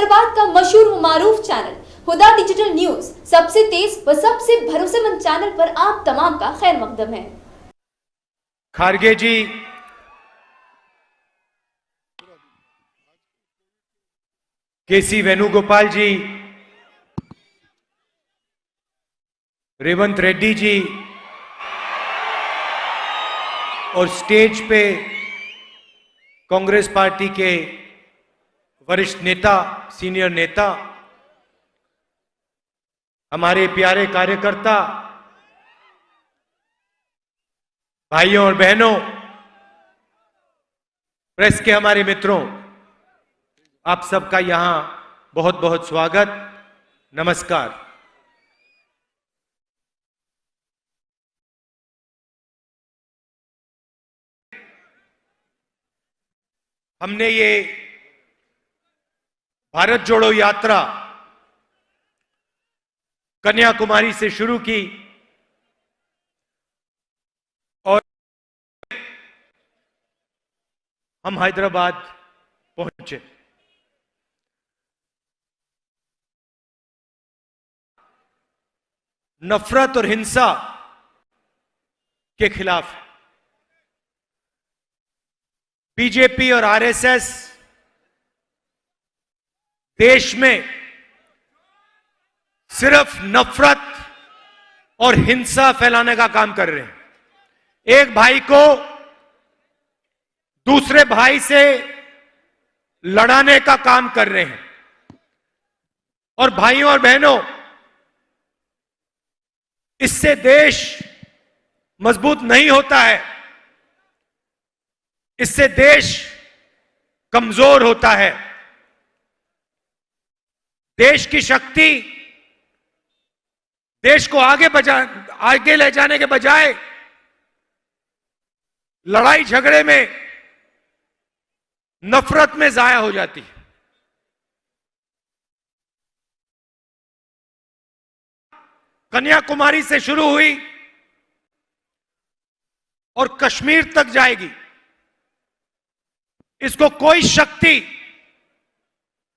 हैदराबाद का मशहूर व मारूफ चैनल हुदा डिजिटल न्यूज सबसे तेज व सबसे भरोसेमंद चैनल पर आप तमाम का खैर मकदम है। खारगे जी, केसी वेणुगोपाल जी, रेवंत रेड्डी जी और स्टेज पे कांग्रेस पार्टी के वरिष्ठ नेता, सीनियर नेता, हमारे प्यारे कार्यकर्ता, भाइयों और बहनों, प्रेस के हमारे मित्रों, आप सबका यहां बहुत बहुत स्वागत, नमस्कार। हमने ये भारत जोड़ो यात्रा कन्याकुमारी से शुरू की और हम हैदराबाद पहुंचे। नफरत और हिंसा के खिलाफ बीजेपी और आरएसएस देश में सिर्फ नफरत और हिंसा फैलाने का काम कर रहे हैं। एक भाई को दूसरे भाई से लड़ाने का काम कर रहे हैं। और भाइयों और बहनों, इससे देश मजबूत नहीं होता है, इससे देश कमजोर होता है। देश की शक्ति देश को आगे ले जाने के बजाय लड़ाई झगड़े में, नफरत में जाया हो जाती है। कन्याकुमारी से शुरू हुई और कश्मीर तक जाएगी। इसको कोई शक्ति,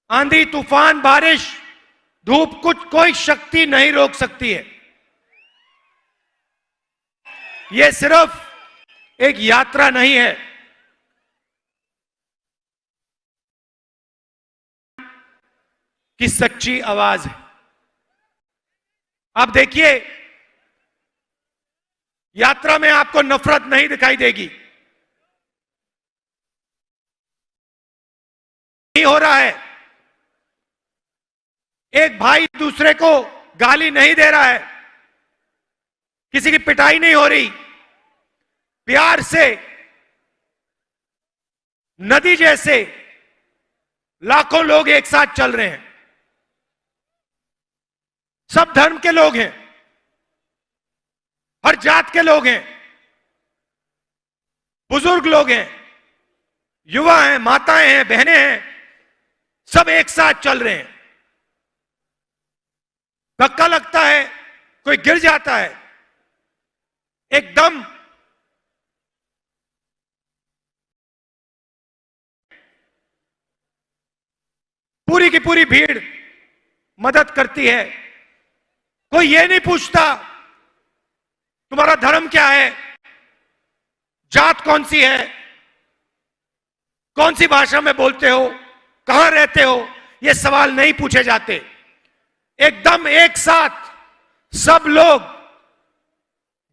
आंधी तूफान, बारिश, धूप, कुछ कोई शक्ति नहीं रोक सकती है। यह सिर्फ एक यात्रा नहीं है, कि सच्ची आवाज है। आप देखिए, यात्रा में आपको नफरत नहीं दिखाई देगी। नहीं हो रहा है, एक भाई दूसरे को गाली नहीं दे रहा है, किसी की पिटाई नहीं हो रही, प्यार से नदी जैसे लाखों लोग एक साथ चल रहे हैं। सब धर्म के लोग हैं, हर जात के लोग हैं, बुजुर्ग लोग हैं, युवा हैं, माताएं हैं, बहनें हैं, सब एक साथ चल रहे हैं। धक्का लगता है, कोई गिर जाता है, एकदम पूरी की पूरी भीड़ मदद करती है। कोई ये नहीं पूछता तुम्हारा धर्म क्या है, जात कौन सी है, कौन सी भाषा में बोलते हो, कहां रहते हो, ये सवाल नहीं पूछे जाते। एकदम एक साथ सब लोग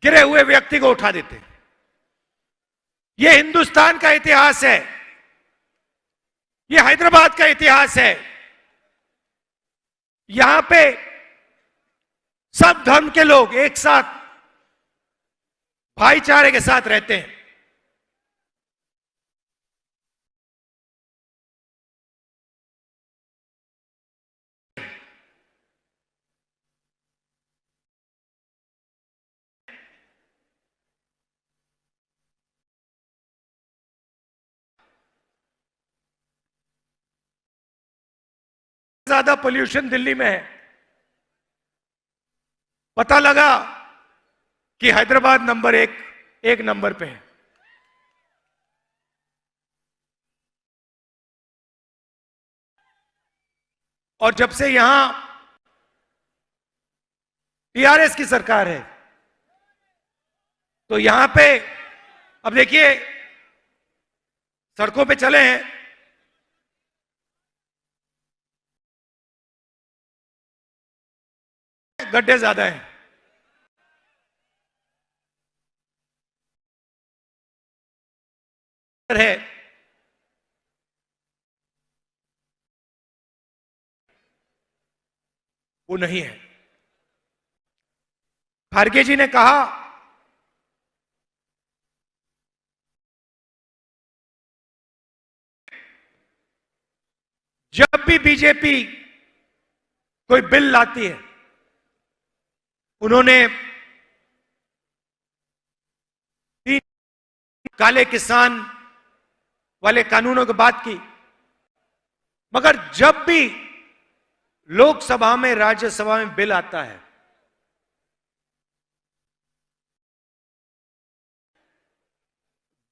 गिरे हुए व्यक्ति को उठा देते। यह हिंदुस्तान का इतिहास है, यह हैदराबाद का इतिहास है। यहां पे सब धर्म के लोग एक साथ भाईचारे के साथ रहते हैं। ज्यादा पोल्यूशन दिल्ली में है। पता लगा कि हैदराबाद नंबर एक नंबर पे है। और जब से यहां टीआरएस की सरकार है तो यहां पे अब देखिए सड़कों पे चले हैं, गड्ढे ज्यादा हैं। है वो नहीं है। खारगे जी ने कहा जब भी बीजेपी कोई बिल लाती है, उन्होंने तीन काले किसान वाले कानूनों की बात की, मगर जब भी लोकसभा में राज्यसभा में बिल आता है,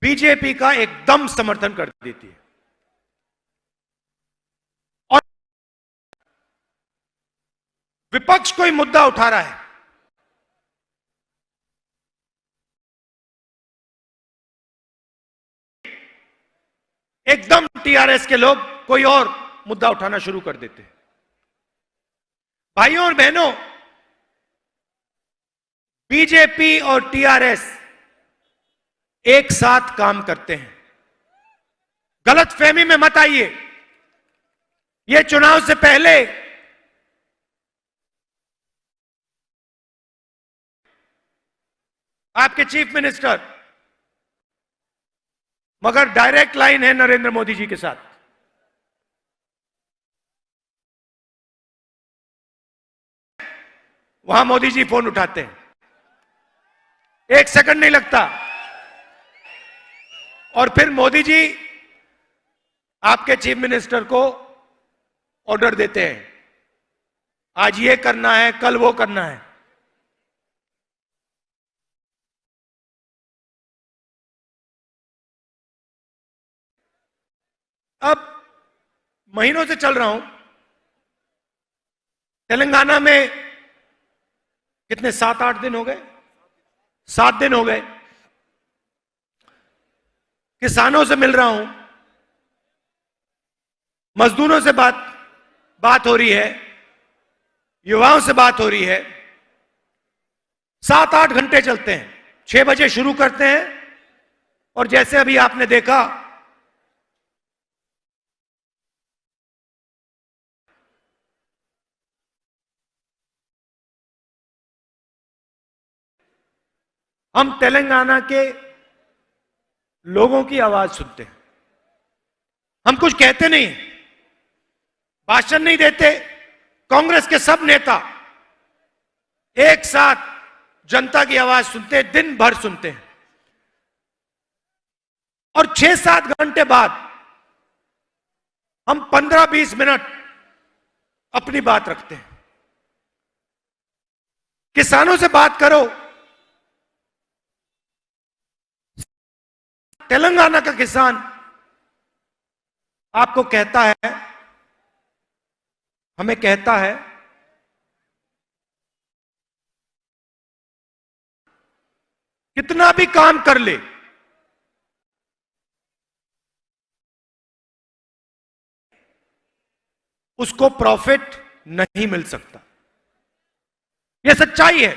बीजेपी का एकदम समर्थन कर देती है। और विपक्ष कोई मुद्दा उठा रहा है, एकदम टीआरएस के लोग कोई और मुद्दा उठाना शुरू कर देते हैं। भाइयों और बहनों, बीजेपी और टीआरएस एक साथ काम करते हैं। गलतफहमी में मत आइए। यह चुनाव से पहले आपके चीफ मिनिस्टर, मगर डायरेक्ट लाइन है नरेंद्र मोदी जी के साथ। वहां मोदी जी फोन उठाते हैं, एक सेकंड नहीं लगता, और फिर मोदी जी आपके चीफ मिनिस्टर को ऑर्डर देते हैं, आज ये करना है, कल वो करना है। अब महीनों से चल रहा हूं तेलंगाना में, कितने 7-8 दिन हो गए, 7 दिन हो गए, किसानों से मिल रहा हूं, मजदूरों से बात हो रही है, युवाओं से बात हो रही है। 7-8 घंटे चलते हैं, 6 बजे शुरू करते हैं, और जैसे अभी आपने देखा हम तेलंगाना के लोगों की आवाज सुनते हैं। हम कुछ कहते नहीं, भाषण नहीं देते। कांग्रेस के सब नेता एक साथ जनता की आवाज सुनते हैं, दिन भर सुनते हैं, और 6-7 घंटे बाद हम 15-20 मिनट अपनी बात रखते हैं। किसानों से बात करो, तेलंगाना का किसान आपको कहता है, हमें कहता है, कितना भी काम कर ले, उसको प्रॉफिट नहीं मिल सकता। यह सच्चाई है।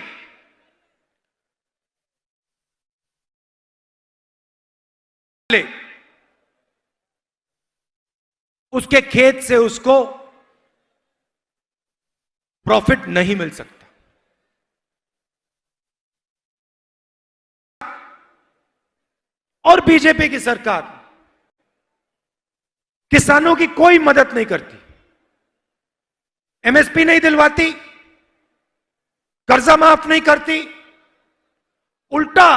उसके खेत से उसको प्रॉफिट नहीं मिल सकता। और बीजेपी की सरकार किसानों की कोई मदद नहीं करती, एमएसपी नहीं दिलवाती, कर्जा माफ नहीं करती, उल्टा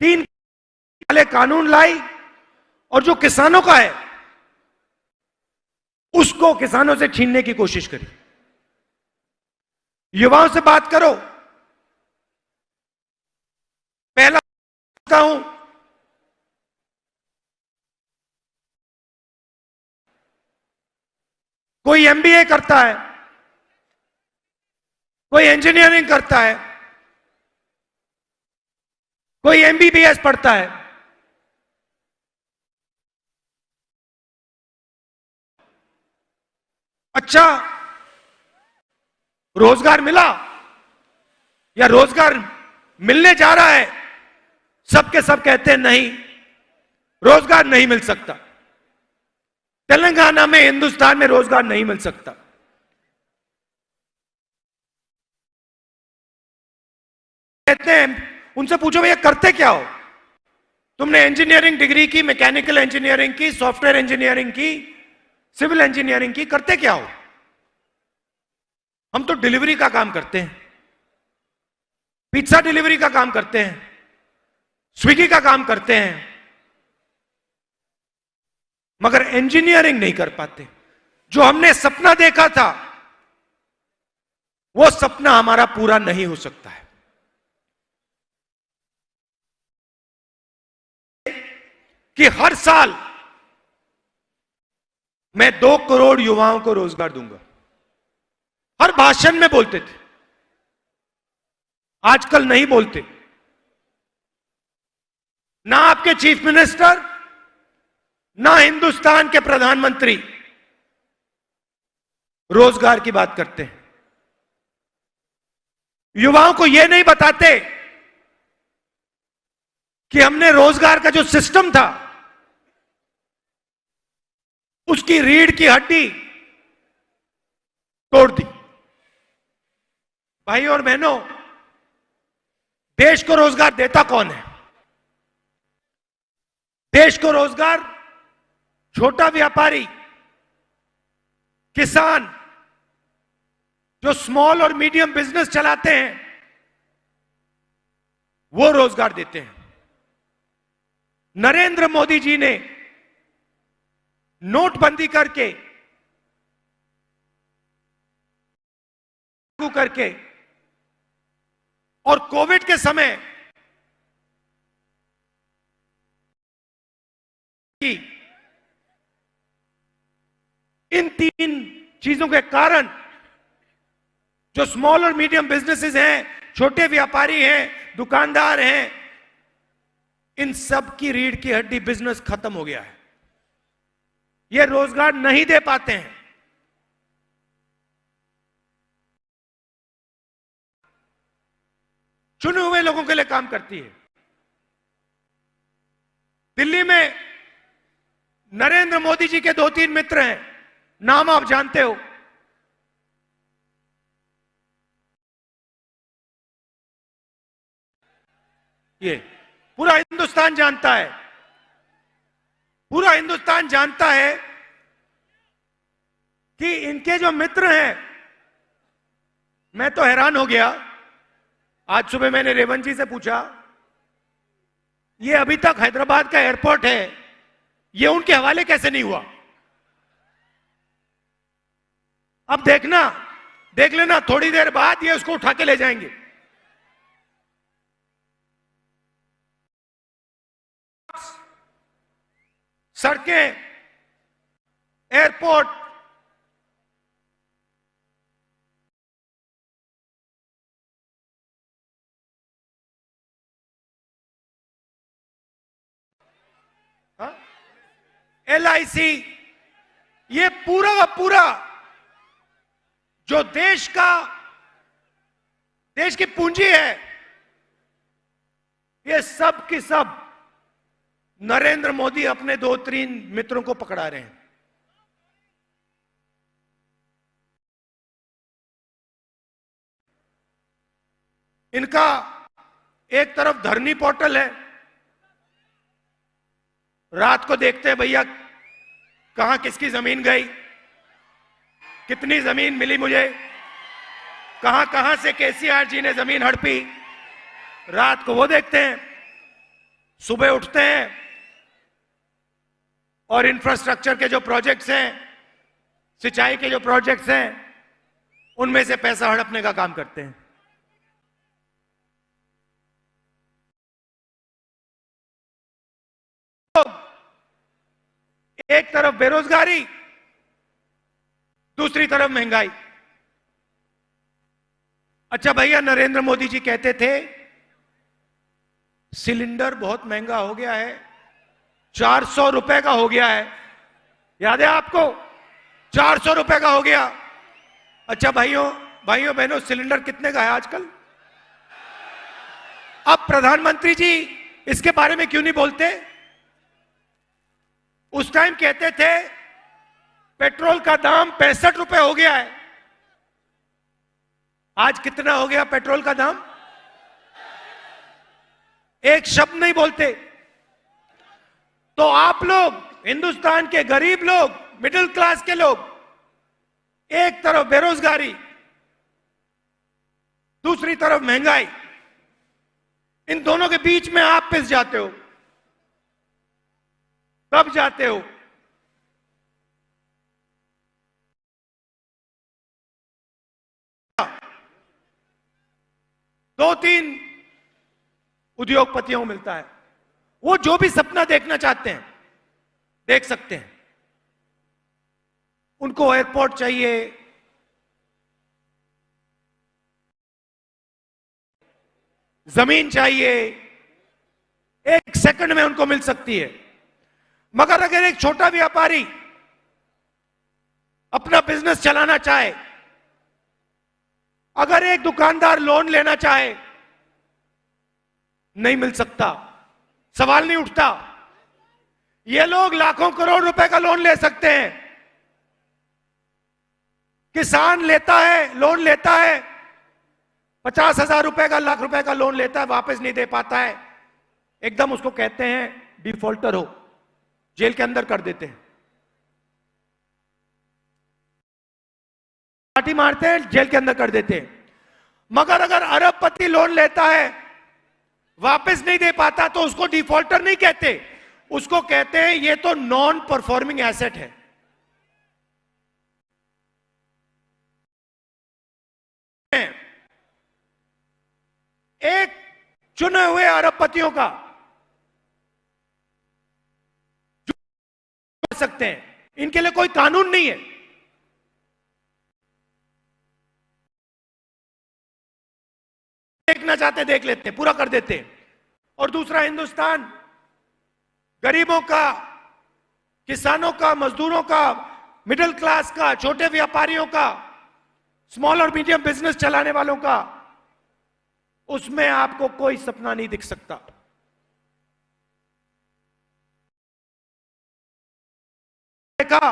3 वाले कानून लाई, और जो किसानों का है उसको किसानों से छीनने की कोशिश करी। युवाओं से बात करो, पहला कहता हूं, कोई एमबीए करता है, कोई इंजीनियरिंग करता है, कोई एमबीबीएस पढ़ता है। अच्छा, रोजगार मिला या रोजगार मिलने जा रहा है? सबके सब कहते हैं नहीं, रोजगार नहीं मिल सकता। तेलंगाना में, हिंदुस्तान में रोजगार नहीं मिल सकता। कहते हैं, उनसे पूछो भैया करते क्या हो? तुमने इंजीनियरिंग डिग्री की, मैकेनिकल इंजीनियरिंग की, सॉफ्टवेयर इंजीनियरिंग की, सिविल इंजीनियरिंग की, करते क्या हो? हम तो डिलीवरी का काम करते हैं, पिज्जा डिलीवरी का काम करते हैं, स्विगी का काम करते हैं, मगर इंजीनियरिंग नहीं कर पाते। जो हमने सपना देखा था, वो सपना हमारा पूरा नहीं हो सकता है। कि हर साल मैं 2 करोड़ युवाओं को रोजगार दूंगा, हर भाषण में बोलते थे, आजकल नहीं बोलते। ना आपके चीफ मिनिस्टर, ना हिंदुस्तान के प्रधानमंत्री रोजगार की बात करते हैं। युवाओं को यह नहीं बताते कि हमने रोजगार का जो सिस्टम था, उसकी रीढ़ की हड्डी तोड़ दी। भाई और बहनों, देश को रोजगार देता कौन है? देश को रोजगार छोटा व्यापारी, किसान, जो स्मॉल और मीडियम बिजनेस चलाते हैं, वो रोजगार देते हैं। नरेंद्र मोदी जी ने नोटबंदी करके, लागू करके, और कोविड के समय की इन 3 चीजों के कारण जो स्मॉल और मीडियम बिजनेसेस हैं, छोटे व्यापारी हैं, दुकानदार हैं, इन सब की रीढ़ की हड्डी बिजनेस खत्म हो गया है। ये रोजगार नहीं दे पाते हैं। चुने हुए लोगों के लिए काम करती है। दिल्ली में नरेंद्र मोदी जी के 2-3 मित्र हैं, नाम आप जानते हो। ये पूरा हिंदुस्तान जानता है, पूरा हिंदुस्तान जानता है कि इनके जो मित्र हैं, मैं तो हैरान हो गया। आज सुबह मैंने रेवंत जी से पूछा, ये अभी तक हैदराबाद का एयरपोर्ट है, ये उनके हवाले कैसे नहीं हुआ? अब देखना, देख लेना, थोड़ी देर बाद ये उसको उठा के ले जाएंगे। सड़कें, एयरपोर्ट, LIC, ये पूरा का पूरा जो देश की पूंजी है, ये सब की सब नरेंद्र मोदी अपने 2-3 मित्रों को पकड़ा रहे हैं। इनका एक तरफ धरनी पोर्टल है, रात को देखते हैं भैया कहां किसकी जमीन गई, कितनी जमीन मिली मुझे, कहां कहां से केसीआर जी ने जमीन हड़पी, रात को वो देखते हैं। सुबह उठते हैं और इंफ्रास्ट्रक्चर के जो प्रोजेक्ट्स हैं, सिंचाई के जो प्रोजेक्ट्स हैं, उनमें से पैसा हड़पने का काम करते हैं। एक तरफ बेरोजगारी, दूसरी तरफ महंगाई। अच्छा भैया, नरेंद्र मोदी जी कहते थे सिलेंडर बहुत महंगा हो गया है, 400 रुपए का हो गया है। याद है आपको? 400 रुपए का हो गया। अच्छा भाइयों बहनों, सिलेंडर कितने का है आजकल? अब प्रधानमंत्री जी इसके बारे में क्यों नहीं बोलते? उस टाइम कहते थे पेट्रोल का दाम 65 रुपए हो गया है। आज कितना हो गया पेट्रोल का दाम? एक शब्द नहीं बोलते। तो आप लोग, हिंदुस्तान के गरीब लोग, मिडिल क्लास के लोग, एक तरफ बेरोजगारी, दूसरी तरफ महंगाई, इन दोनों के बीच में आप पिस जाते हो, दब जाते हो। दो तीन उद्योगपतियों को मिलता है, वो जो भी सपना देखना चाहते हैं देख सकते हैं। उनको एयरपोर्ट चाहिए, जमीन चाहिए, एक सेकंड में उनको मिल सकती है। मगर अगर एक छोटा व्यापारी अपना बिजनेस चलाना चाहे, अगर एक दुकानदार लोन लेना चाहे, नहीं मिल सकता, सवाल नहीं उठता। ये लोग लाखों करोड़ रुपए का लोन ले सकते हैं। किसान लेता है, लोन लेता है, 50,000 रुपए का, लाख रुपए का लोन लेता है, वापस नहीं दे पाता है, एकदम उसको कहते हैं डिफॉल्टर हो, जेल के अंदर कर देते हैं, पार्टी मारते हैं, जेल के अंदर कर देते हैं। मगर अगर अरबपति लोन लेता है, वापस नहीं दे पाता, तो उसको डिफॉल्टर नहीं कहते, उसको कहते हैं ये तो नॉन परफॉर्मिंग एसेट है। एक चुने हुए अरबपतियों का जो सकते हैं, इनके लिए कोई कानून नहीं है। देखना चाहते देख लेते हैं, पूरा कर देते हैं। और दूसरा, हिंदुस्तान गरीबों का, किसानों का, मजदूरों का, मिडिल क्लास का, छोटे व्यापारियों का, स्मॉल और मीडियम बिजनेस चलाने वालों का, उसमें आपको कोई सपना नहीं दिख सकता। का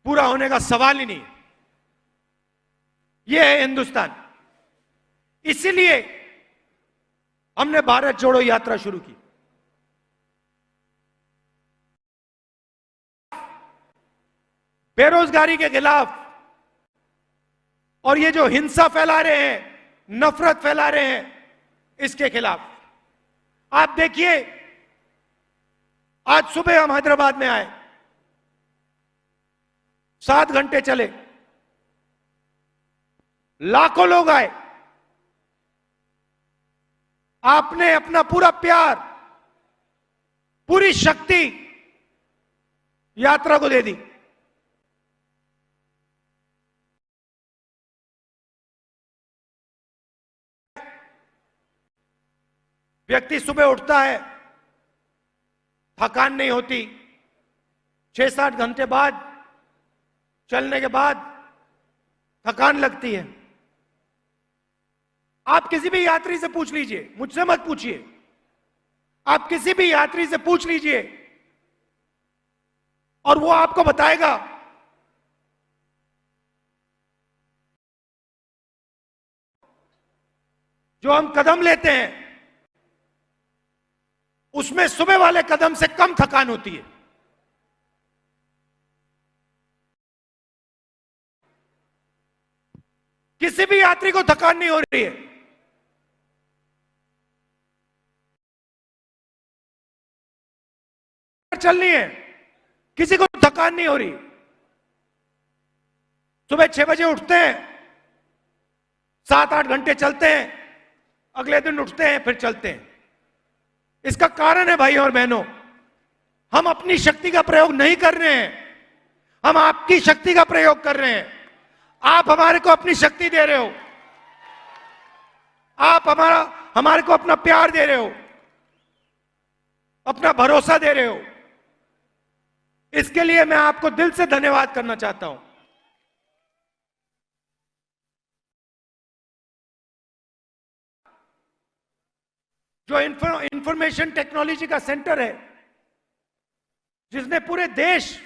पूरा होने का सवाल ही नहीं। यह है हिंदुस्तान। इसीलिए हमने भारत जोड़ो यात्रा शुरू की। बेरोजगारी के खिलाफ, और ये जो हिंसा फैला रहे हैं, नफरत फैला रहे हैं, इसके खिलाफ। आप देखिए, आज सुबह हम हैदराबाद में आए, 7 घंटे चले, लाखों लोग आए। आपने अपना पूरा प्यार, पूरी शक्ति यात्रा को दे दी। व्यक्ति सुबह उठता है, थकान नहीं होती, 6-7 घंटे बाद चलने के बाद थकान लगती है। आप किसी भी यात्री से पूछ लीजिए, मुझसे मत पूछिए, आप किसी भी यात्री से पूछ लीजिए और वो आपको बताएगा जो हम कदम लेते हैं उसमें सुबह वाले कदम से कम थकान होती है। किसी भी यात्री को थकान नहीं हो रही है। चलनी है, किसी को थकान नहीं हो रही। सुबह 6 बजे उठते हैं, 7-8 घंटे चलते हैं, अगले दिन उठते हैं, फिर चलते हैं। इसका कारण है भाई और बहनों, हम अपनी शक्ति का प्रयोग नहीं कर रहे हैं, हम आपकी शक्ति का प्रयोग कर रहे हैं। आप हमारे को अपनी शक्ति दे रहे हो, आप हमारे को अपना प्यार दे रहे हो, अपना भरोसा दे रहे हो। इसके लिए मैं आपको दिल से धन्यवाद करना चाहता हूं। जो इंफॉर्मेशन टेक्नोलॉजी का सेंटर है, जिसने पूरे देश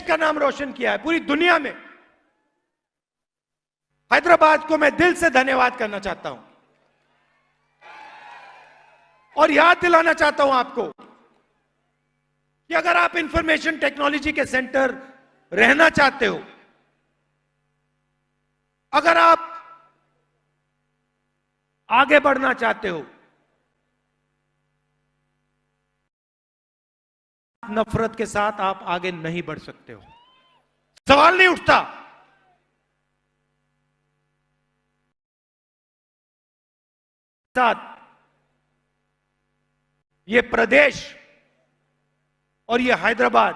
का नाम रोशन किया है पूरी दुनिया में, हैदराबाद को मैं दिल से धन्यवाद करना चाहता हूं और याद दिलाना चाहता हूं आपको कि अगर आप इंफॉर्मेशन टेक्नोलॉजी के सेंटर रहना चाहते हो, अगर आप आगे बढ़ना चाहते हो, नफरत के साथ आप आगे नहीं बढ़ सकते हो। सवाल नहीं उठता। साथ ये प्रदेश और ये हैदराबाद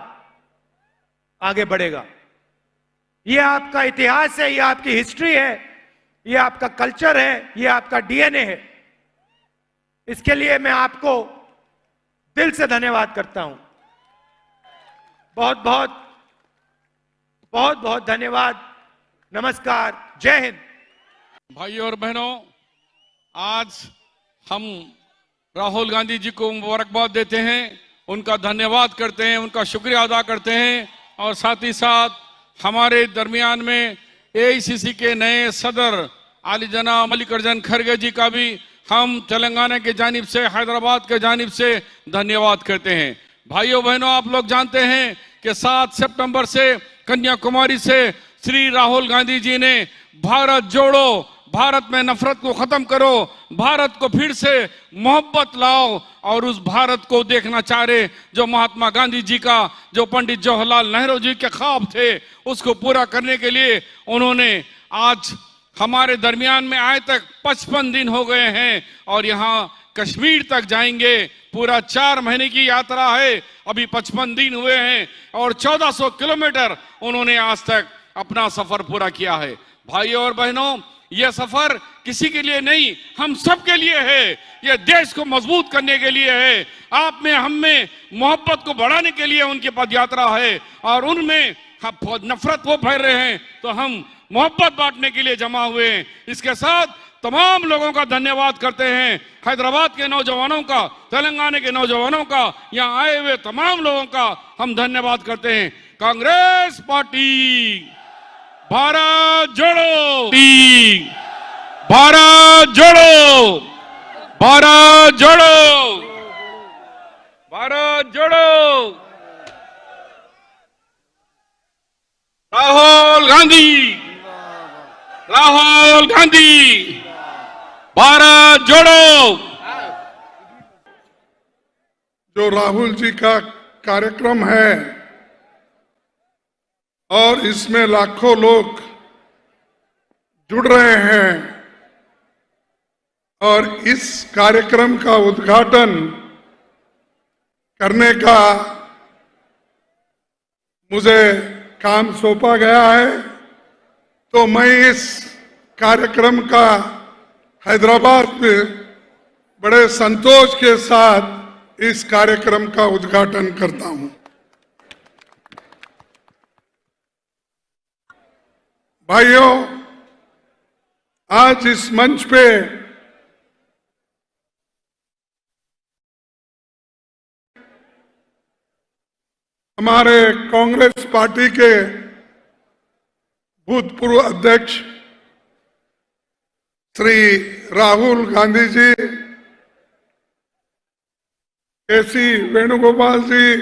आगे बढ़ेगा। ये आपका इतिहास है, ये आपकी हिस्ट्री है, ये आपका कल्चर है, ये आपका डीएनए है। इसके लिए मैं आपको दिल से धन्यवाद करता हूं। बहुत बहुत धन्यवाद। नमस्कार, जय हिंद। भाइयों और बहनों, आज हम राहुल गांधी जी को मुबारकबाद देते हैं, उनका धन्यवाद करते हैं, उनका शुक्रिया अदा करते हैं और साथ ही साथ हमारे दरमियान में एआईसीसी के नए सदर आली जनाब मल्लिकार्जुन खड़गे जी का भी हम तेलंगाना के जानिब से, हैदराबाद के जानिब से धन्यवाद करते हैं। भाइयों बहनों, आप लोग जानते हैं कि 7 सितंबर से कन्याकुमारी से श्री राहुल गांधी जी ने भारत जोड़ो, भारत में नफरत को खत्म करो, भारत को फिर से मोहब्बत लाओ और उस भारत को देखना चाह रहे जो महात्मा गांधी जी का, जो पंडित जवाहरलाल नेहरू जी के ख्वाब थे, उसको पूरा करने के लिए उन्होंने आज हमारे दरमियान में आए तक 55 दिन हो गए हैं और यहाँ कश्मीर तक जाएंगे। पूरा 4 महीने की यात्रा है, अभी 55 दिन हुए हैं और 1400 किलोमीटर उन्होंने आज तक अपना सफर पूरा किया है। भाइयों और बहनों, यह सफर किसी के लिए नहीं, हम सब के लिए है। यह देश को मजबूत करने के लिए है, आप में हम में मोहब्बत को बढ़ाने के लिए उनकी पद यात्रा है और उनमें नफरत वो फैल रहे हैं तो हम मोहब्बत बांटने के लिए जमा हुए हैं। इसके साथ तमाम लोगों का धन्यवाद करते हैं, हैदराबाद के नौजवानों का, तेलंगाना के नौजवानों का, यहाँ आए हुए तमाम लोगों का हम धन्यवाद करते हैं। कांग्रेस पार्टी भारत जोड़ो, भारत जोड़ो, भारत जोड़ो, भारत जोड़ो। राहुल गांधी, राहुल गांधी, भारत जोड़ो। जो राहुल जी का कार्यक्रम है और इसमें लाखों लोग जुड़ रहे हैं और इस कार्यक्रम का उद्घाटन करने का मुझे काम सौंपा गया है, तो मैं इस कार्यक्रम का हैदराबाद में बड़े संतोष के साथ इस कार्यक्रम का उद्घाटन करता हूं। भाइयों, आज इस मंच पे हमारे कांग्रेस पार्टी के भूतपूर्व अध्यक्ष श्री राहुल गांधी जी, केसी वेणुगोपाल जी,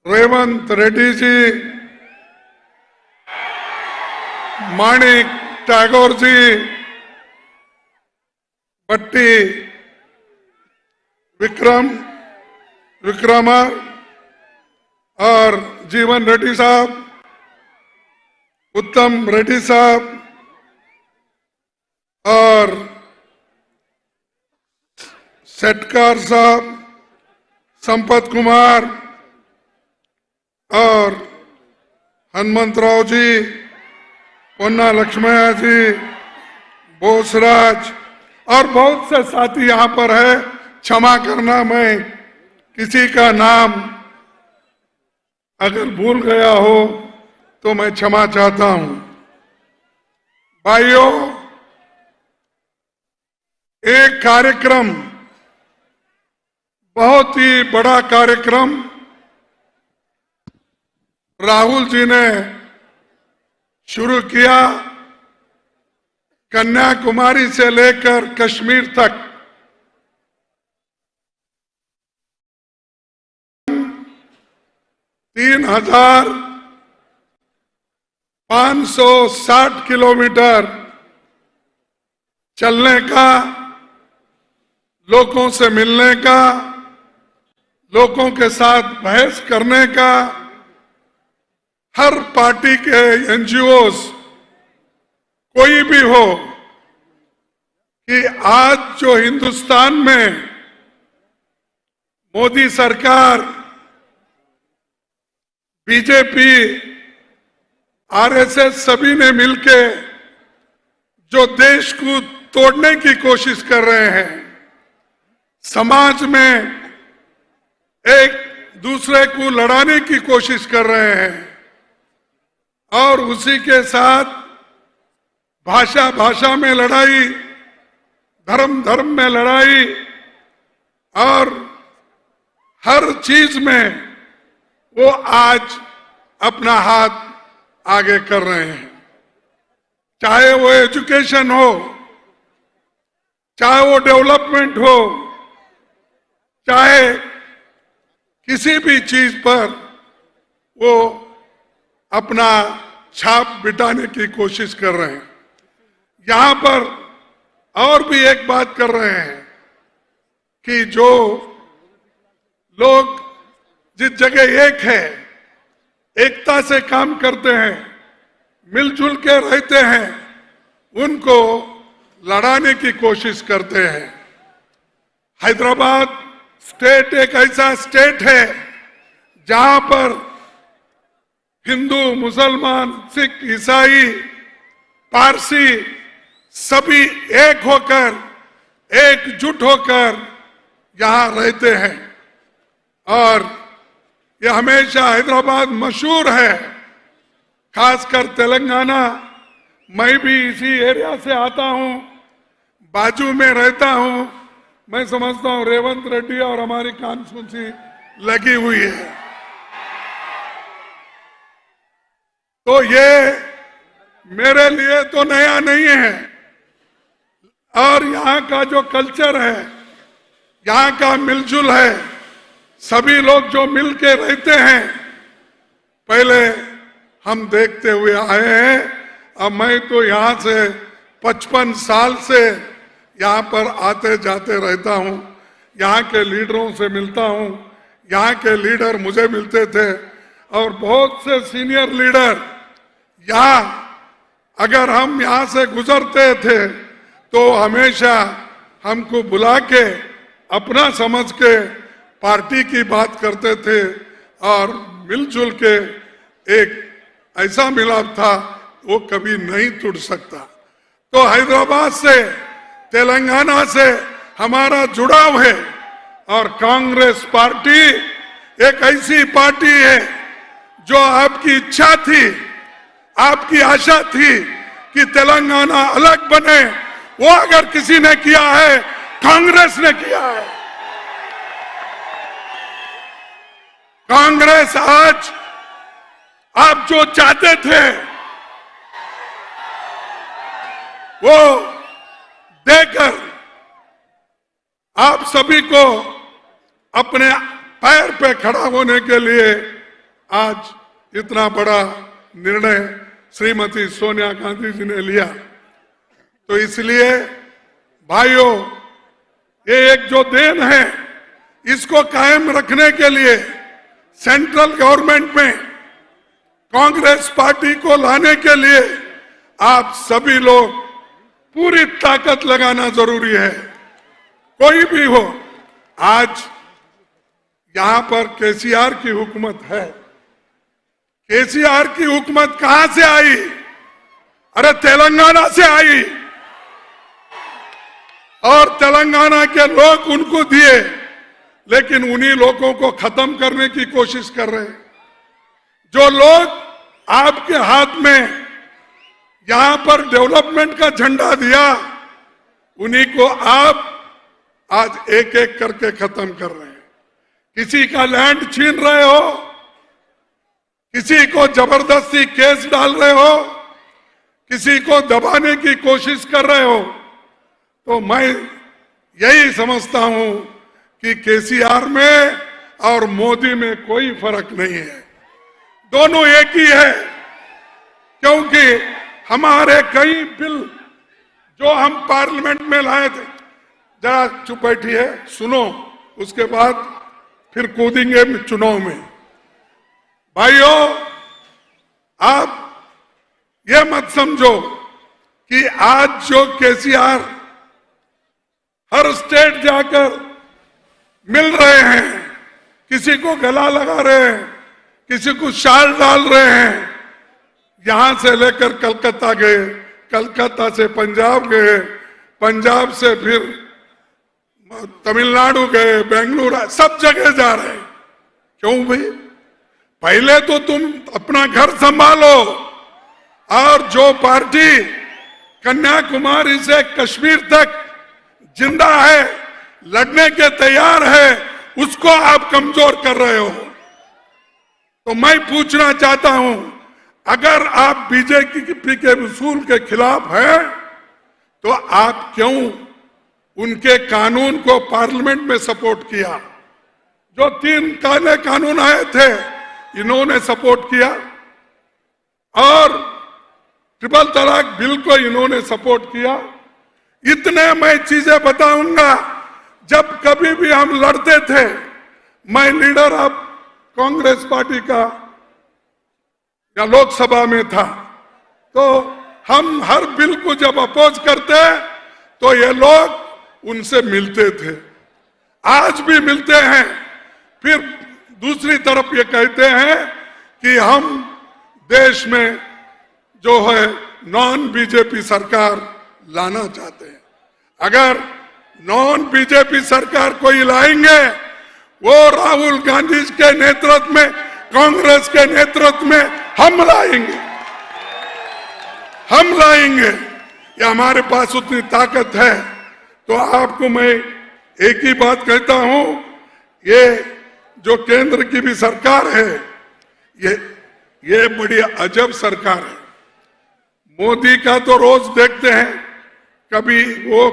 रेवंत रेड्डी जी, माणिक टैगोर जी, भट्टी विक्रमा और जीवन रेड्डी साहब, उत्तम रेड्डी साहब और सेटकार साहब, संपत कुमार, और हनुमंतराव जी, पोन्ना लक्ष्मया जी, बोसराज और बहुत से साथी यहाँ पर है। क्षमा करना, मैं किसी का नाम अगर भूल गया हो तो मैं क्षमा चाहता हूं। भाइयों, एक कार्यक्रम, बहुत ही बड़ा कार्यक्रम राहुल जी ने शुरू किया। कन्याकुमारी से लेकर कश्मीर तक 3,560 किलोमीटर चलने का, लोगों से मिलने का, लोगों के साथ बहस करने का, हर पार्टी के एनजीओस कोई भी हो, कि आज जो हिंदुस्तान में मोदी सरकार, बीजेपी, आरएसएस सभी ने मिलके जो देश को तोड़ने की कोशिश कर रहे हैं, समाज में एक दूसरे को लड़ाने की कोशिश कर रहे हैं, और उसी के साथ भाषा भाषा में लड़ाई, धर्म धर्म में लड़ाई, और हर चीज में वो आज अपना हाथ आगे कर रहे हैं। चाहे वो एजुकेशन हो, चाहे वो डेवलपमेंट हो, चाहे किसी भी चीज पर वो अपना छाप बिटाने की कोशिश कर रहे हैं। यहां पर और भी एक बात कर रहे हैं कि जो लोग जिस जगह एक है, एकता से काम करते हैं, मिलजुल के रहते हैं, उनको लड़ाने की कोशिश करते हैं। हैदराबाद स्टेट एक ऐसा स्टेट है जहां पर हिंदू, मुसलमान, सिख, ईसाई, पारसी सभी एक होकर, एकजुट होकर यहां रहते हैं। और ये हमेशा हैदराबाद मशहूर है, खासकर तेलंगाना। मैं भी इसी एरिया से आता हूं, बाजू में रहता हूं। मैं समझता हूं रेवंत रेड्डी और हमारी कॉन्स्टिट्यूंसी लगी हुई है। तो ये मेरे लिए तो नया नहीं है, और यहाँ का जो कल्चर है, यहाँ का मिलजुल है, सभी लोग जो मिल के रहते हैं, पहले हम देखते हुए आए हैं। अब मैं तो यहाँ से 55 साल से यहाँ पर आते जाते रहता हूँ, यहाँ के लीडरों से मिलता हूँ, यहाँ के लीडर मुझे मिलते थे, और बहुत से सीनियर लीडर यहाँ अगर हम यहाँ से गुजरते थे तो हमेशा हमको बुला के अपना समझ के पार्टी की बात करते थे, और मिलजुल के एक ऐसा मिलाप था वो कभी नहीं टूट सकता। तो हैदराबाद से, तेलंगाना से हमारा जुड़ाव है, और कांग्रेस पार्टी एक ऐसी पार्टी है जो आपकी इच्छा थी, आपकी आशा थी कि तेलंगाना अलग बने। वो अगर किसी ने किया है, कांग्रेस ने किया है। कांग्रेस आज आप जो चाहते थे वो देकर आप सभी को अपने पैर पे खड़ा होने के लिए आज इतना बड़ा निर्णय श्रीमती सोनिया गांधी जी ने लिया। तो इसलिए भाइयों, ये एक जो देन है, इसको कायम रखने के लिए सेंट्रल गवर्नमेंट में कांग्रेस पार्टी को लाने के लिए आप सभी लोग पूरी ताकत लगाना जरूरी है। कोई भी हो, आज यहां पर केसीआर की हुकूमत है, केसीआर की हुकूमत कहां से आई? अरे तेलंगाना से आई, और तेलंगाना के लोग उनको दिए, लेकिन उन्हीं लोगों को खत्म करने की कोशिश कर रहे हैं। जो लोग आपके हाथ में यहां पर डेवलपमेंट का झंडा दिया, उन्हीं को आप आज एक एक करके खत्म कर रहे हैं। किसी का लैंड छीन रहे हो, किसी को जबरदस्ती केस डाल रहे हो, किसी को दबाने की कोशिश कर रहे हो। तो मैं यही समझता हूं कि केसीआर में और मोदी में कोई फर्क नहीं है, दोनों एक ही है। क्योंकि हमारे कई बिल जो हम पार्लियामेंट में लाए थे, जरा चुप बैठिए, सुनो, उसके बाद फिर कूदेंगे चुनाव में। भाइयों, आप ये मत समझो कि आज जो केसीआर हर स्टेट जाकर मिल रहे हैं, किसी को गला लगा रहे हैं, किसी को शाल डाल रहे हैं, यहां से लेकर कलकत्ता गए, कलकत्ता से पंजाब गए, पंजाब से फिर तमिलनाडु गए, बेंगलुरु, सब जगह जा रहे हैं। क्यों भाई? पहले तो तुम अपना घर संभालो, और जो पार्टी कन्याकुमारी से कश्मीर तक जिंदा है, लड़ने के तैयार है, उसको आप कमजोर कर रहे हो। तो मैं पूछना चाहता हूं, अगर आप बीजेपी के उसूल के खिलाफ हैं, तो आप क्यों उनके कानून को पार्लियामेंट में सपोर्ट किया? जो 3 काले कानून आए थे, इन्होंने सपोर्ट किया, और ट्रिपल तलाक बिल को इन्होंने सपोर्ट किया। इतने मैं चीजें बताऊंगा। जब कभी भी हम लड़ते थे, मैं लीडर ऑफ कांग्रेस पार्टी का या लोकसभा में था, तो हम हर बिल को जब अपोज करते तो ये लोग उनसे मिलते थे, आज भी मिलते हैं। फिर दूसरी तरफ ये कहते हैं कि हम देश में जो है नॉन बीजेपी सरकार लाना चाहते हैं। अगर नॉन बीजेपी सरकार कोई लाएंगे, वो राहुल गांधी के नेतृत्व में, कांग्रेस के नेतृत्व में हम लाएंगे, हम लाएंगे। ये हमारे पास उतनी ताकत है। तो आपको मैं एक ही बात कहता हूं, ये जो केंद्र की भी सरकार है, ये बड़ी अजब सरकार है। मोदी का तो रोज देखते हैं, कभी वो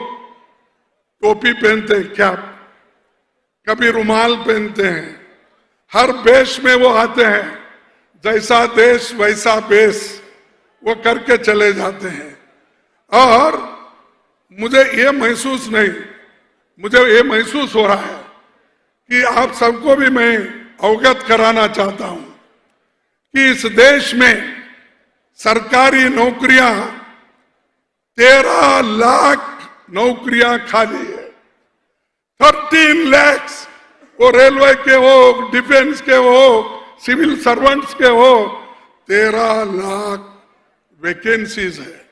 टोपी पहनते हैं क्या, कभी रुमाल पहनते हैं, हर वेश में वो आते हैं, जैसा देश वैसा वेश वो करके चले जाते हैं। और मुझे ये महसूस नहीं, मुझे ये महसूस हो रहा है कि आप सबको भी मैं अवगत कराना चाहता हूं कि इस देश में सरकारी नौकरियां 13 लाख नौकरियां खाली है। 13 लाख, वो रेलवे के हो, डिफेंस के हो, सिविल सर्वेंट्स के हो, 13 लाख वैकेंसीज है।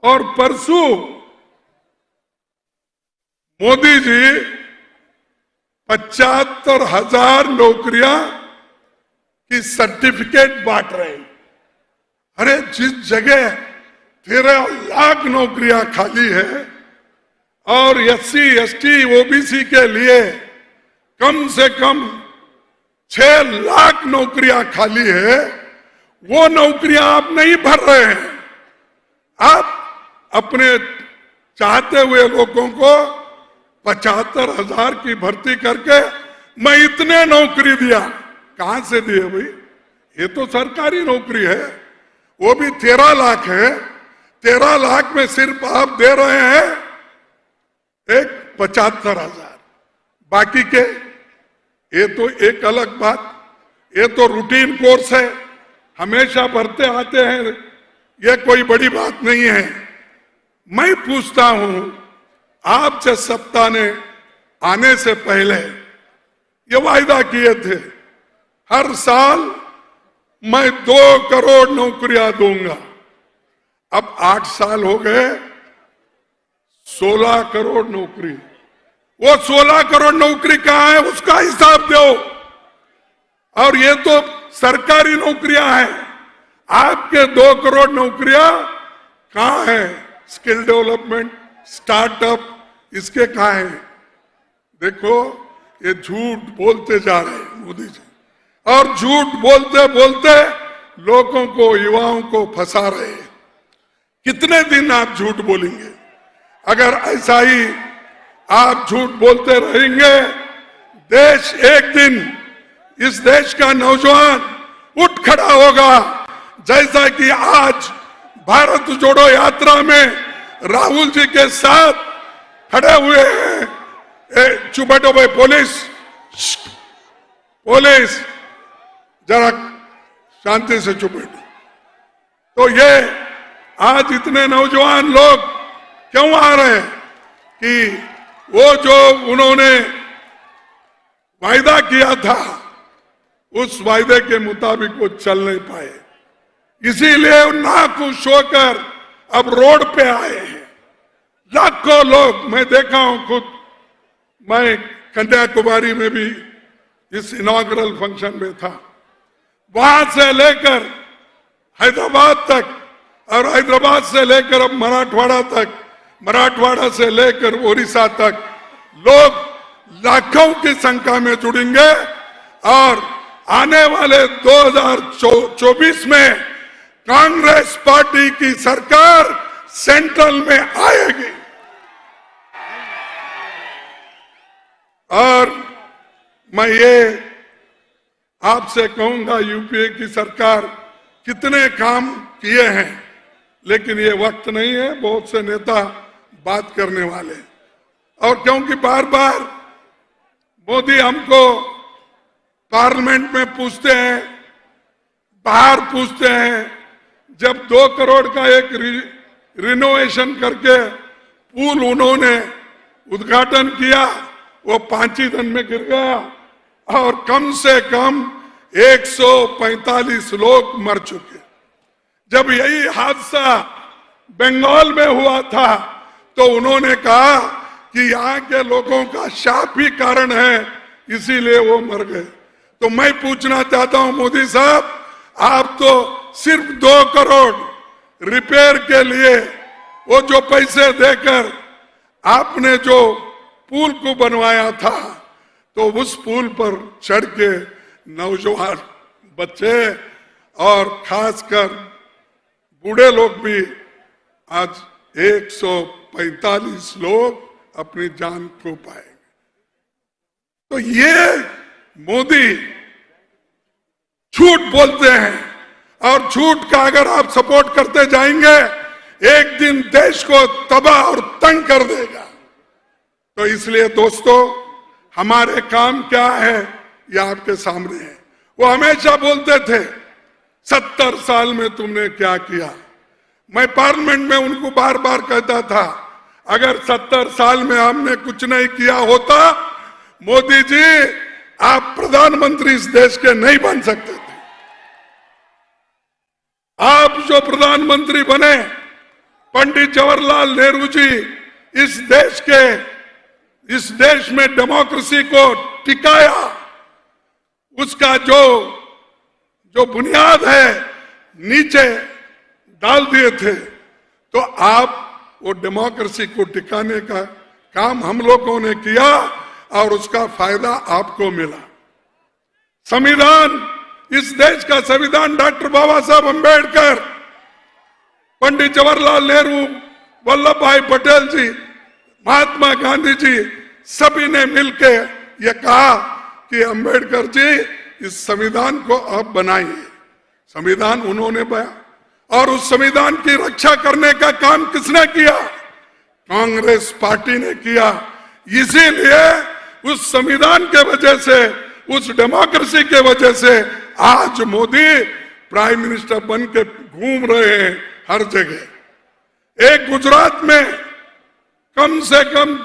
और परसों मोदी जी 75,000 नौकरियां की सर्टिफिकेट बांट रहे हैं। अरे जिस जगह 13 लाख नौकरियां खाली है और SC, ST, OBC के लिए कम से कम 6 लाख नौकरियां खाली है, वो नौकरियां आप नहीं भर रहे हैं। आप अपने चाहते हुए लोगों को 75,000 की भर्ती करके मैं इतने नौकरी दिया, कहां से दिए भाई? ये तो सरकारी नौकरी है, वो भी 13 लाख है। 13 लाख में सिर्फ आप दे रहे हैं एक 75,000, बाकी के ये तो एक अलग बात, ये तो रूटीन कोर्स है, हमेशा भरते आते हैं, ये कोई बड़ी बात नहीं है। मैं पूछता हूं, आप जिस सत्ता ने आने से पहले ये वायदा किए थे, हर साल मैं 2 करोड़ नौकरियां दूंगा। अब 8 साल हो गए, 16 करोड़ नौकरी। वो 16 करोड़ नौकरी कहां है, उसका हिसाब दो। और ये तो सरकारी नौकरियां हैं, आपके 2 करोड़ नौकरियां कहां है? स्किल डेवलपमेंट, स्टार्टअप, इसके कहां है? देखो, ये झूठ बोलते जा रहे हैं मोदी जी, और झूठ बोलते बोलते लोगों को, युवाओं को फंसा रहे हैं। कितने दिन आप झूठ बोलेंगे? अगर ऐसा ही आप झूठ बोलते रहेंगे, देश एक दिन, इस देश का नौजवान उठ खड़ा होगा, जैसा कि आज भारत जोड़ो यात्रा में राहुल जी के साथ खड़े हुए हैं। चुप बैठो भाई, पुलिस जरा शांति से चुप बैठो। तो ये आज इतने नौजवान लोग क्यों आ रहे हैं कि वो जो उन्होंने वायदा किया था, उस वायदे के मुताबिक वो चल नहीं पाए, इसीलिए नाखुश होकर अब रोड पे आए हैं। लाखों लोग, मैं देखा हूं खुद, मैं कन्याकुमारी में भी इस इनॉग्रल फंक्शन में था, वहां से लेकर हैदराबाद तक, और हैदराबाद से लेकर अब मराठवाड़ा तक, मराठवाड़ा से लेकर ओडिशा तक लोग लाखों की संख्या में जुड़ेंगे। और आने वाले 2024 में कांग्रेस पार्टी की सरकार सेंट्रल में आएगी। और मैं ये आपसे कहूंगा, यूपीए की सरकार कितने काम किए हैं, लेकिन ये वक्त नहीं है बहुत से नेता बात करने वाले। और क्योंकि बार बार मोदी हमको पार्लियामेंट में पूछते हैं, बाहर पूछते हैं, जब 2 करोड़ का एक रिनोवेशन करके पुल उन्होंने उद्घाटन किया, वो 5 ही दिन में गिर गया और कम से कम 145 लोग मर चुके। जब यही हादसा बंगाल में हुआ था तो उन्होंने कहा कि यहाँ के लोगों का शाप ही कारण है, इसीलिए वो मर गए। तो मैं पूछना चाहता हूं मोदी साहब, आप तो सिर्फ 2 करोड़ रिपेयर के लिए वो जो पैसे देकर आपने जो पुल को बनवाया था, तो उस पुल पर चढ़ के नौजवान बच्चे और खासकर बूढ़े लोग भी आज 145 लोग अपनी जान खो पाएंगे। तो ये मोदी झूठ बोलते हैं, और झूठ का अगर आप सपोर्ट करते जाएंगे, एक दिन देश को तबाह और तंग कर देगा। तो इसलिए दोस्तों, हमारे काम क्या है ये आपके सामने है। वो हमेशा बोलते थे 70 साल में तुमने क्या किया। मैं पार्लियामेंट में उनको बार बार कहता था, अगर 70 साल में हमने कुछ नहीं किया होता, मोदी जी आप प्रधानमंत्री इस देश के नहीं बन सकते थे। आप जो प्रधानमंत्री बने, पंडित जवाहरलाल नेहरू जी इस देश में डेमोक्रेसी को टिकाया, उसका जो बुनियाद है नीचे डाल दिए थे। तो आप वो डेमोक्रेसी को टिकाने का काम हम लोगों ने किया और उसका फायदा आपको मिला। संविधान, इस देश का संविधान डॉक्टर बाबा साहब अंबेडकर, पंडित जवाहरलाल नेहरू, वल्लभ भाई पटेल जी, महात्मा गांधी जी, सभी ने मिलकर यह कहा कि अंबेडकर जी इस संविधान को आप बनाइए। संविधान उन्होंने बनाया, और उस संविधान की रक्षा करने का काम किसने किया? कांग्रेस पार्टी ने किया। इसीलिए उस संविधान के वजह से, उस डेमोक्रेसी के वजह से आज मोदी प्राइम मिनिस्टर बन के घूम रहे हैं हर जगह। एक गुजरात में कम से कम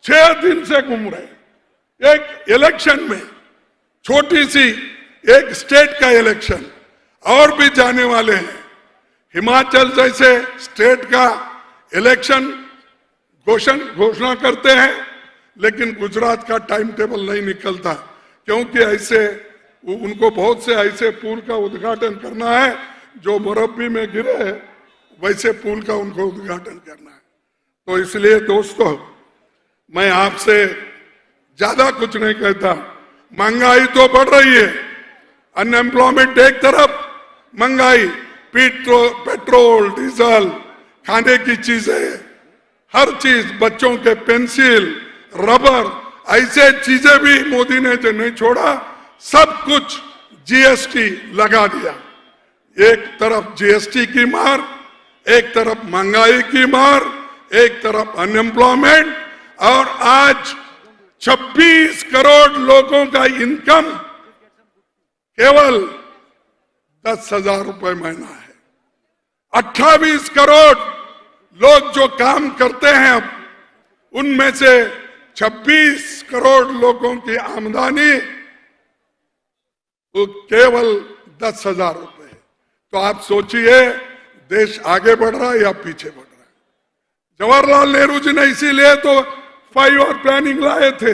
6 दिन से घूम रहे, एक इलेक्शन में, छोटी सी एक स्टेट का इलेक्शन, और भी जाने वाले हैं। हिमाचल जैसे स्टेट का इलेक्शन घोषणा करते हैं, लेकिन गुजरात का टाइम टेबल नहीं निकलता, क्योंकि ऐसे उनको बहुत से ऐसे पुल का उद्घाटन करना है जो मुरब्बी में गिरे, वैसे पुल का उनको उद्घाटन करना है। तो इसलिए दोस्तों, मैं आपसे ज्यादा कुछ नहीं कहता। महंगाई तो बढ़ रही है, अनएम्प्लॉयमेंट एक तरफ, महंगाई, पेट्रोल, डीजल, खाने की चीजें, हर चीज, बच्चों के पेंसिल, रबर, ऐसे चीजें भी मोदी ने जो नहीं छोड़ा, सब कुछ जीएसटी लगा दिया। एक तरफ जीएसटी की मार, एक तरफ महंगाई की मार, एक तरफ अनएम्प्लॉयमेंट, और आज 26 करोड़ लोगों का इनकम केवल 10,000 रुपए महीना है। 28 करोड़ लोग जो काम करते हैं, अब उनमें से 26 करोड़ लोगों की आमदनी वो केवल 10,000 रुपए है। तो आप सोचिए, देश आगे बढ़ रहा है या पीछे बढ़ रहा है। जवाहरलाल नेहरू जी ने इसीलिए तो 5 ईयर प्लानिंग लाए थे,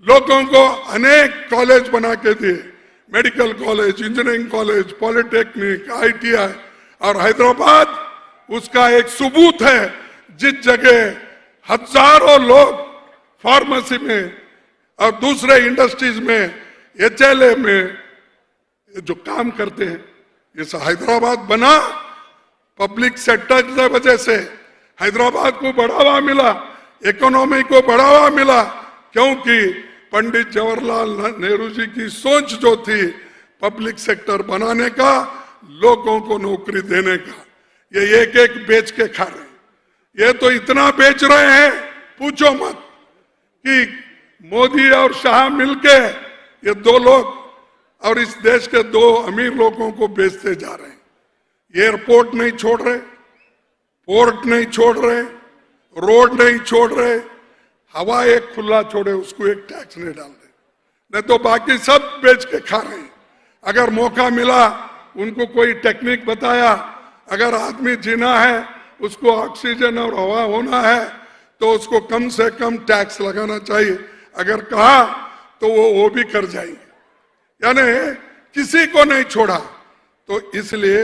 लोगों को अनेक कॉलेज बना के दिए, medical college, engineering college, polytechnic, ITI, और हैदराबाद उसका एक सबूत है। जिस जगह हजारों लोग फार्मेसी में और दूसरे इंडस्ट्रीज में, HLA में जो काम करते हैं, ये हैदराबाद बना पब्लिक सेक्टर की वजह से। हैदराबाद को बढ़ावा मिला, इकोनॉमी को बढ़ावा मिला, क्योंकि पंडित जवाहरलाल नेहरू जी की सोच जो थी पब्लिक सेक्टर बनाने का, लोगों को नौकरी देने का। ये एक एक बेच के खा रहे हैं। ये तो इतना बेच रहे हैं, पूछो मत, कि मोदी और शाह मिलके ये 2 लोग और इस देश के 2 अमीर लोगों को बेचते जा रहे हैं। एयरपोर्ट नहीं छोड़ रहे, पोर्ट नहीं छोड़ रहे, रोड नहीं छोड़ रहे, हवा एक खुला छोड़े उसको एक टैक्स नहीं डाल रहे, नहीं तो बाकी सब बेच के खा रहे हैं। अगर मौका मिला, उनको कोई टेक्निक बताया, अगर आदमी जीना है, उसको ऑक्सीजन और हवा होना है, तो उसको कम से कम टैक्स लगाना चाहिए। अगर कहा तो वो भी कर जाएंगे, यानी किसी को नहीं छोड़ा। तो इसलिए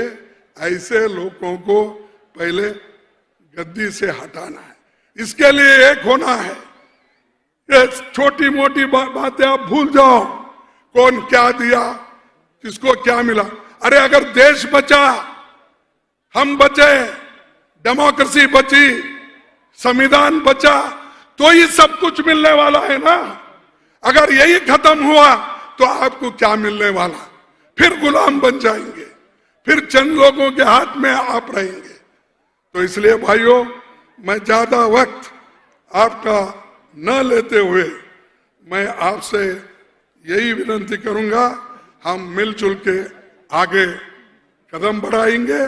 ऐसे लोगों को पहले गद्दी से हटाना है। इसके लिए एक होना है। ये छोटी मोटी बातें आप भूल जाओ, कौन क्या दिया, किसको क्या मिला। अरे अगर देश बचा, हम बचे, डेमोक्रेसी बची, संविधान बचा, तो ये सब कुछ मिलने वाला है ना। अगर यही खत्म हुआ तो आपको क्या मिलने वाला? फिर गुलाम बन जाएंगे, फिर चंद लोगों के हाथ में आप रहेंगे। तो इसलिए भाइयों, मैं ज्यादा वक्त आपका न लेते हुए मैं आपसे यही विनती करूंगा, हम मिलजुल के आगे कदम बढ़ाएंगे।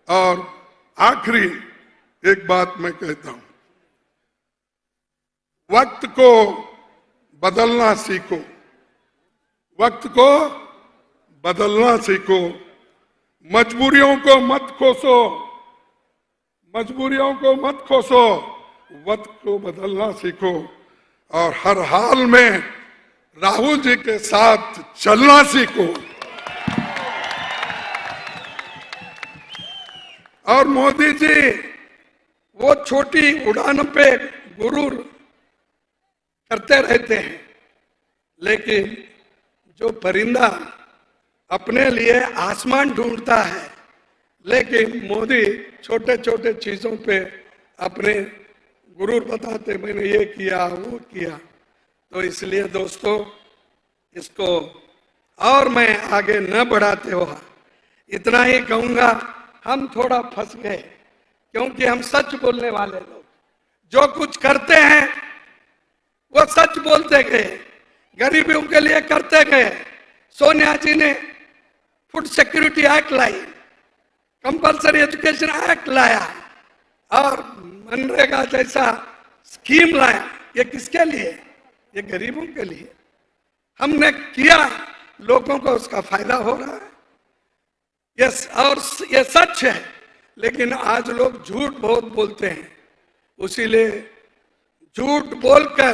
और आखिरी एक बात मैं कहता हूं, वक्त को बदलना सीखो, वक्त को बदलना सीखो, मजबूरियों को मत कोसो, मजबूरियों को मत कोसो, वक्त को बदलना सीखो, और हर हाल में राहुल जी के साथ चलना सीखो। और मोदी जी वो छोटी उड़ान पे गुरूर करते रहते हैं, लेकिन जो परिंदा अपने लिए आसमान ढूंढता है, लेकिन मोदी छोटे छोटे चीजों पे अपने गुरूर बताते, मैंने ये किया वो किया। तो इसलिए दोस्तों, इसको और मैं आगे न बढ़ाते हुआ इतना ही कहूंगा, हम थोड़ा फंस गए, क्योंकि हम सच बोलने वाले लोग, जो कुछ करते हैं वो सच बोलते गए, गरीबों के लिए करते गए। सोनिया जी ने फूड सिक्योरिटी एक्ट लाई, कंपल्सरी एजुकेशन एक्ट लाया, और मनरेगा जैसा स्कीम लाया। ये किसके लिए? ये गरीबों के लिए। हमने किया, लोगों को उसका फायदा हो रहा है। और ये सच है, लेकिन आज लोग झूठ बहुत बोलते हैं। उसीलिए झूठ बोलकर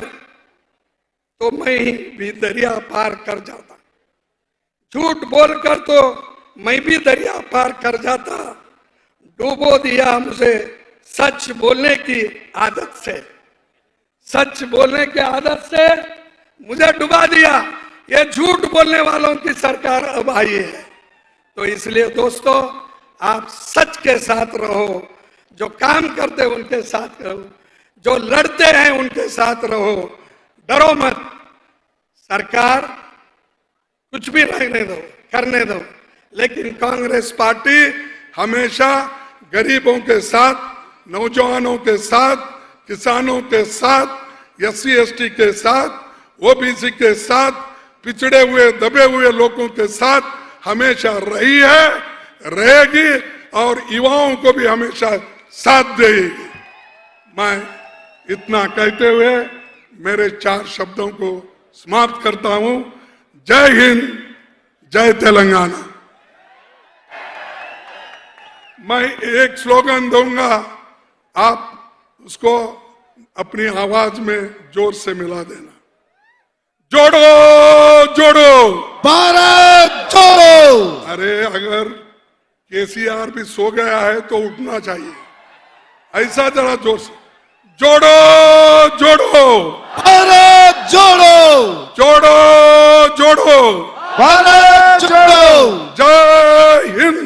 तो मैं भी दरिया पार कर जाता, झूठ बोलकर तो मैं भी दरिया पार कर जाता। डूबो दिया मुझे सच बोलने की आदत से, सच बोलने की आदत से मुझे डुबा दिया। ये झूठ बोलने वालों की सरकार अब आई है। तो इसलिए दोस्तों, आप सच के साथ रहो, जो काम करते हैं उनके साथ रहो, जो लड़ते हैं उनके साथ रहो, डरो मत। सरकार कुछ भी रहने दो, करने दो, लेकिन कांग्रेस पार्टी हमेशा गरीबों के साथ, नौजवानों के साथ, किसानों के साथ, SC/ST के साथ, OBC के साथ, पिछड़े हुए दबे हुए लोगों के साथ हमेशा रही है, रहेगी और युवाओं को भी हमेशा साथ देगी। मैं इतना कहते हुए मेरे 4 शब्दों को समाप्त करता हूं। जय हिंद, जय तेलंगाना। मैं एक स्लोगन दूंगा, आप उसको अपनी आवाज में जोर से मिला देना। जोड़ो जोड़ो भारत जोड़ो। अरे अगर KCR भी सो गया है तो उठना चाहिए, ऐसा जरा जोर से। जोड़ो जोड़ो भारत जोड़ो, जोड़ो जोड़ो भारत जोड़ो। जय हिंद,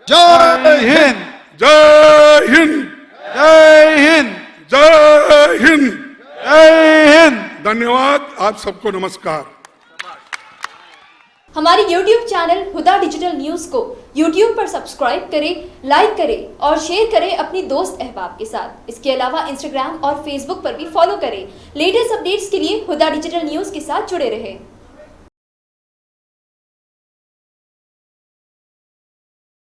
जय हिंद, जय हिंद, जय हिंद, जय हिंद। जय हिंद। धन्यवाद, आप सबको नमस्कार। हमारे YouTube चैनल हुदा डिजिटल न्यूज को YouTube पर सब्सक्राइब करें, लाइक करें और शेयर करें अपनी दोस्त अहबाब के साथ। इसके अलावा Instagram और Facebook पर भी फॉलो करें। लेटेस्ट अपडेट्स के लिए हुदा डिजिटल न्यूज के साथ जुड़े रहें।